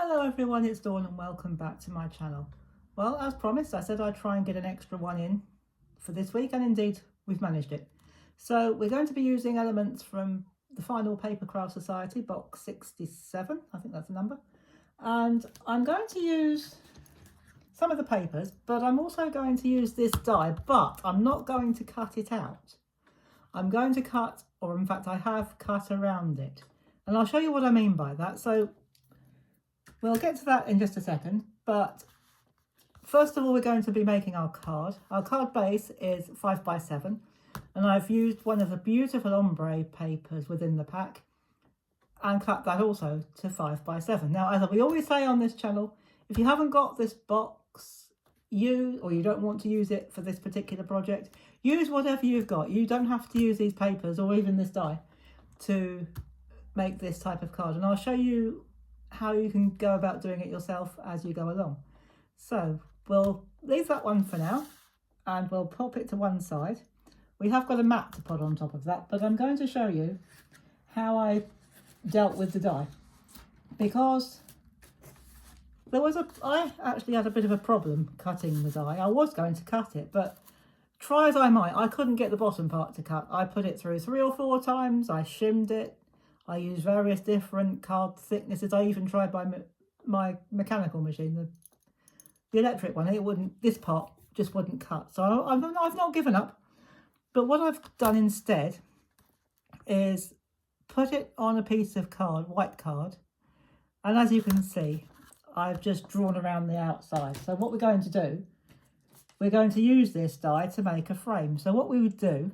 Hello everyone, it's Dawn and welcome back to my channel. Well, as promised, I said I'd try and get an extra one in for this week, and indeed we've managed it. So we're going to be using elements from the final Papercraft Society, box 67, I think that's the number. And I'm going to use some of the papers, but I'm also going to use this die, but I'm not going to cut it out. I'm going to cut, or in fact I have cut around it. And I'll show you what I mean by that. So we'll get to that in just a second, but first of all, we're going to be making our card. Our card base is 5x7, and I've used one of the beautiful ombre papers within the pack and cut that also to 5x7. Now, as we always say on this channel, if you haven't got this box, or you don't want to use it for this particular project, use whatever you've got. You don't have to use these papers or even this die to make this type of card, and I'll show you how you can go about doing it yourself as you go along. So we'll leave that one for now and we'll pop it to one side. We have got a mat to put on top of that, but I'm going to show you how I dealt with the die, because I actually had a bit of a problem cutting the die. I was going to cut it, but try as I might, I couldn't get the bottom part to cut. I put it through 3 or 4 times, I shimmed it, I used various different card thicknesses. I even tried my mechanical machine, the electric one. It wouldn't. This part just wouldn't cut. So I've not given up. But what I've done instead is put it on a piece of card, white card, and as you can see, I've just drawn around the outside. So what we're going to do, we're going to use this die to make a frame. So what we would do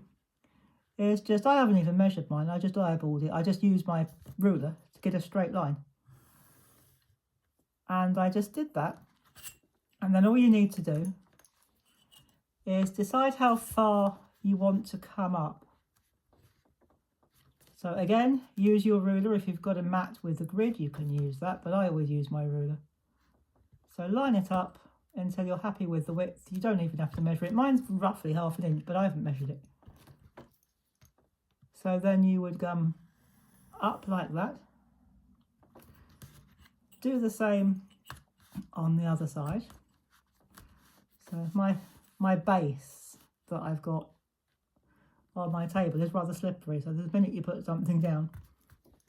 is just, I haven't even measured mine, I just eyeballed it. I just used my ruler to get a straight line. And I just did that. And then all you need to do is decide how far you want to come up. So again, use your ruler. If you've got a mat with a grid, you can use that, but I always use my ruler. So line it up until you're happy with the width. You don't even have to measure it. Mine's roughly 1/2 inch, but I haven't measured it. So then you would come up like that. Do the same on the other side. So my base that I've got on my table is rather slippery. So the minute you put something down,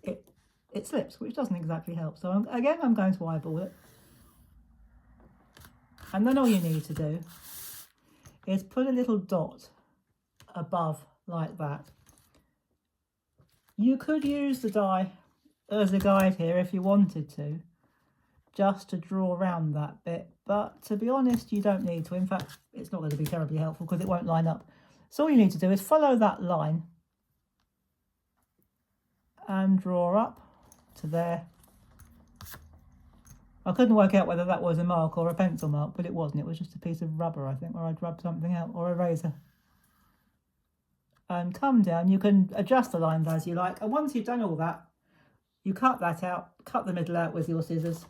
it slips, which doesn't exactly help. So again, I'm going to eyeball it. And then all you need to do is put a little dot above like that. You could use the die as a guide here if you wanted to, just to draw around that bit, but to be honest, you don't need to. In fact, it's not going to be terribly helpful because it won't line up. So all you need to do is follow that line and draw up to there. I couldn't work out whether that was a mark or a pencil mark, but it wasn't. It was just a piece of rubber, I think, where I'd rubbed something out, or a razor. And come down. You can adjust the lines as you like, and once you've done all that, you cut that out, cut the middle out with your scissors,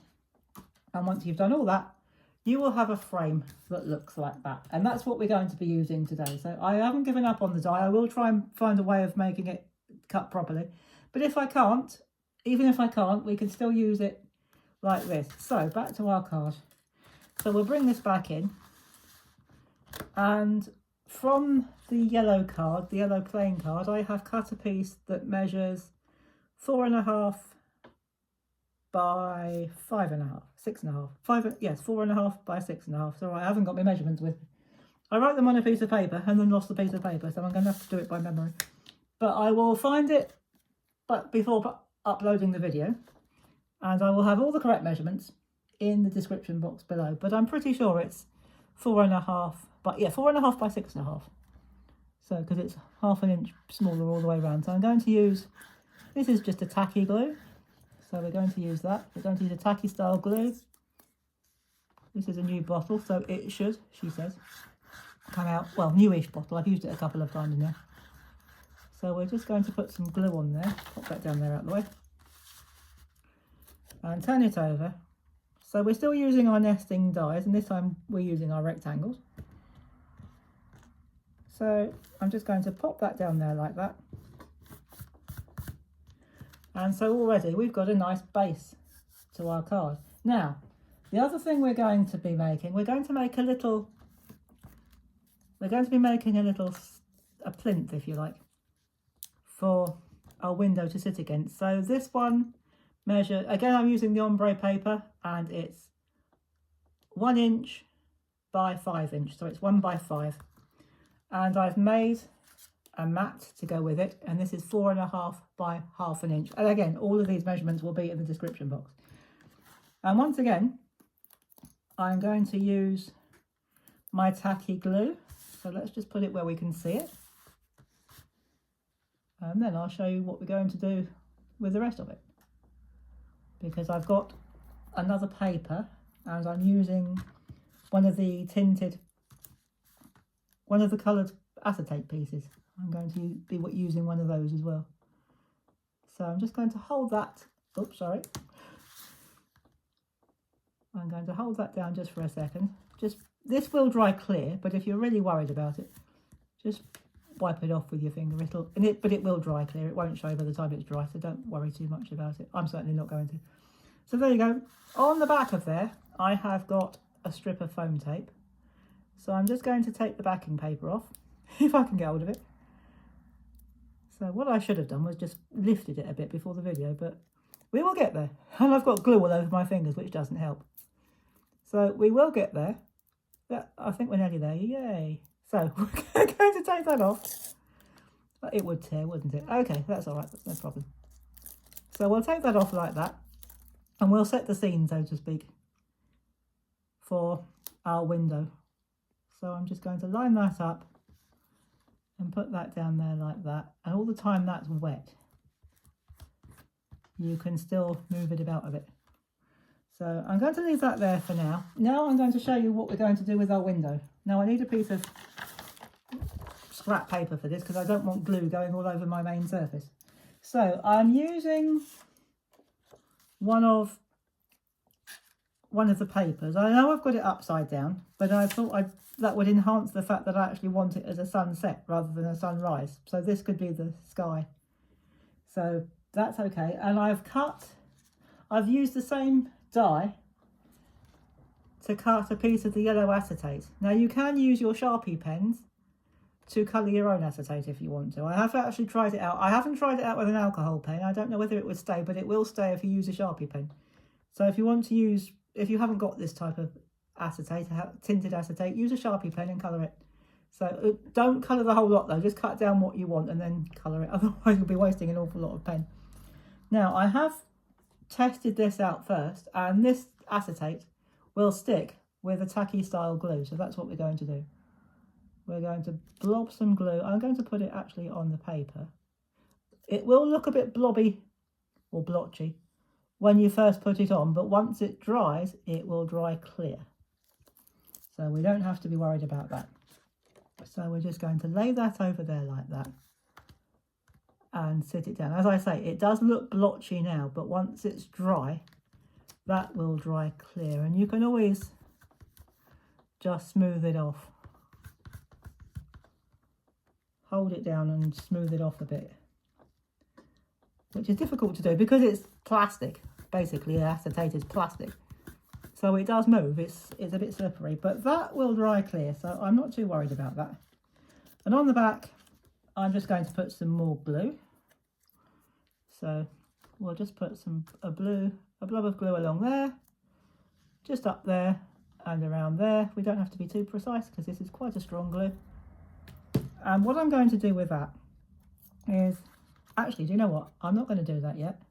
and once you've done all that, you will have a frame that looks like that. And that's what we're going to be using today. So I haven't given up on the die. I will try and find a way of making it cut properly, but if I can't, even if I can't, we can still use it like this. So back to our card. So we'll bring this back in, and from the yellow card, the yellow plain card, I have cut a piece that measures 4.5 by 5.5, 6.5, 4.5 by 6.5. So I haven't got my measurements with me. I wrote them on a piece of paper and then lost the piece of paper, so I'm going to have to do it by memory. But I will find it before uploading the video, and I will have all the correct measurements in the description box below. But I'm pretty sure it's 4.5, but yeah, 4.5 by 6.5. So, because it's 1/2 inch smaller all the way around. So I'm going to use, this is just a tacky glue. So we're going to use that. We're going to use a tacky style glue. This is a new bottle, so it should, she says, come out, well, newish bottle. I've used it a couple of times now. So we're just going to put some glue on there. Pop that down there out of the way. And turn it over. So we're still using our nesting dies, and this time we're using our rectangles. So I'm just going to pop that down there like that. And so already we've got a nice base to our card. Now, the other thing we're going to be making, we're going to be making a plinth, if you like, for our window to sit against. So this one measure, again, I'm using the ombre paper, and it's 1 inch by 5 inch, so it's 1 by 5. And I've made a mat to go with it, and this is 4.5 by 1/2 inch. And again, all of these measurements will be in the description box. And once again, I'm going to use my tacky glue. So let's just put it where we can see it. And then I'll show you what we're going to do with the rest of it. Because I've got another paper, and I'm using one of the coloured acetate pieces. I'm going to be using one of those as well. So I'm just going to hold that, oops, sorry. I'm going to hold that down just for a second. This will dry clear, but if you're really worried about it, just wipe it off with your finger. But it will dry clear. It won't show by the time it's dry, so don't worry too much about it. I'm certainly not going to. So there you go. On the back of there, I have got a strip of foam tape. So I'm just going to take the backing paper off, if I can get hold of it. So what I should have done was just lifted it a bit before the video, but we will get there. And I've got glue all over my fingers, which doesn't help. So we will get there. Yeah, I think we're nearly there. Yay. So we're going to take that off. It would tear, wouldn't it? Okay, that's all right. That's no problem. So we'll take that off like that. And we'll set the scene, so to speak, for our window. So I'm just going to line that up and put that down there like that. And all the time that's wet, you can still move it about a bit. So I'm going to leave that there for now. Now I'm going to show you what we're going to do with our window. Now I need a piece of scrap paper for this because I don't want glue going all over my main surface. So I'm using one of the papers. I know I've got it upside down, but I thought that would enhance the fact that I actually want it as a sunset rather than a sunrise. So this could be the sky. So that's okay. And I've used the same die to cut a piece of the yellow acetate. Now you can use your Sharpie pens to colour your own acetate if you want to. I have actually tried it out. I haven't tried it out with an alcohol pen. I don't know whether it would stay, but it will stay if you use a Sharpie pen. So if you haven't got this type of acetate, tinted acetate, use a Sharpie pen and colour it. So don't colour the whole lot though, just cut down what you want and then colour it. Otherwise you'll be wasting an awful lot of pen. Now I have tested this out first, and this acetate will stick with a tacky style glue. So that's what we're going to do. We're going to blob some glue. I'm going to put it actually on the paper. It will look a bit blobby or blotchy when you first put it on, but once it dries, it will dry clear. So we don't have to be worried about that. So we're just going to lay that over there like that and sit it down. As I say, it does look blotchy now, but once it's dry, that will dry clear. And you can always just smooth it off. Hold it down and smooth it off a bit, which is difficult to do because it's plastic. Basically, acetate is plastic, so it does move. It's a bit slippery, but that will dry clear, so I'm not too worried about that. And on the back, I'm just going to put some more glue. So we'll just put a blob of glue along there, just up there and around there. We don't have to be too precise because this is quite a strong glue. And what I'm going to do with that is, actually, do you know what? I'm not going to do that yet.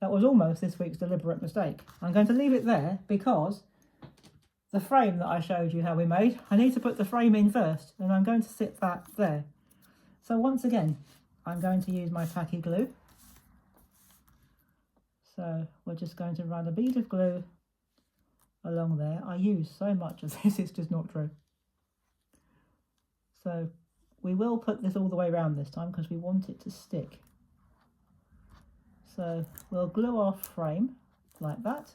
That was almost this week's deliberate mistake. I'm going to leave it there because the frame that I showed you how we made, I need to put the frame in first, and I'm going to sit that there. So once again, I'm going to use my tacky glue. So we're just going to run a bead of glue along there. I use so much of this, it's just not true. So we will put this all the way around this time because we want it to stick. So we'll glue our frame like that,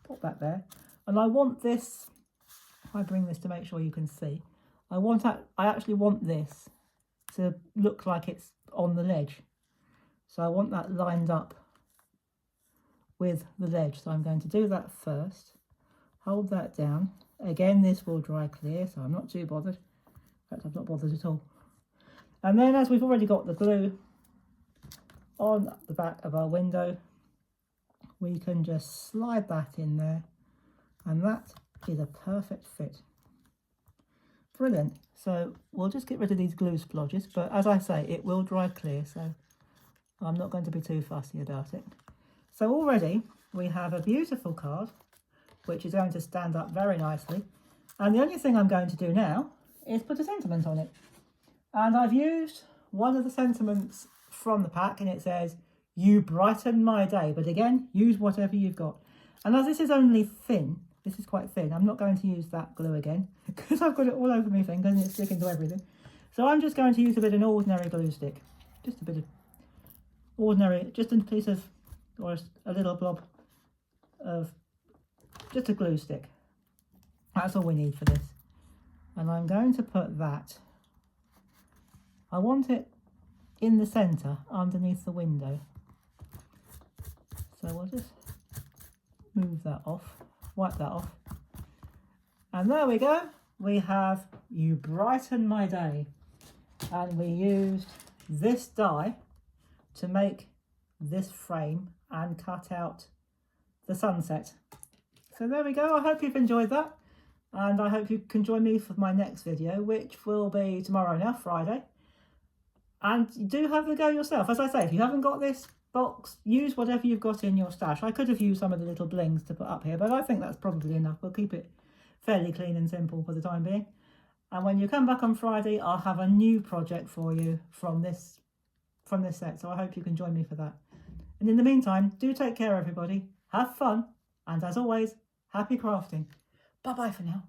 put that there. And I want this, if I bring this to make sure you can see, I actually want this to look like it's on the ledge. So I want that lined up with the ledge. So I'm going to do that first. Hold that down. Again, this will dry clear, so I'm not too bothered. In fact, I'm not bothered at all. And then, as we've already got the glue on the back of our window, we can just slide that in there, and that is a perfect fit. Brilliant. So we'll just get rid of these glue splodges, but as I say, it will dry clear, so I'm not going to be too fussy about it. So already we have a beautiful card, which is going to stand up very nicely. And the only thing I'm going to do now is put a sentiment on it. And I've used one of the sentiments from the pack, and it says, "You brighten my day." But again, use whatever you've got. And as this is only thin, this is quite thin, I'm not going to use that glue again because I've got it all over my fingers and it's sticking to everything. So I'm just going to use a bit of an ordinary glue stick. Just a bit of ordinary, just a piece of, or a little blob of, just a glue stick. That's all we need for this. And I'm going to put that, I want it in the centre underneath the window. So we'll just move that off, wipe that off. And there we go. We have "You brighten my day." And we used this die to make this frame and cut out the sunset. So there we go. I hope you've enjoyed that. And I hope you can join me for my next video, which will be tomorrow now, Friday. And do have a go yourself. As I say, if you haven't got this box, use whatever you've got in your stash. I could have used some of the little blings to put up here, but I think that's probably enough. We'll keep it fairly clean and simple for the time being. And when you come back on Friday, I'll have a new project for you from this set. So I hope you can join me for that. And in the meantime, do take care, everybody. Have fun. And as always, happy crafting. Bye-bye for now.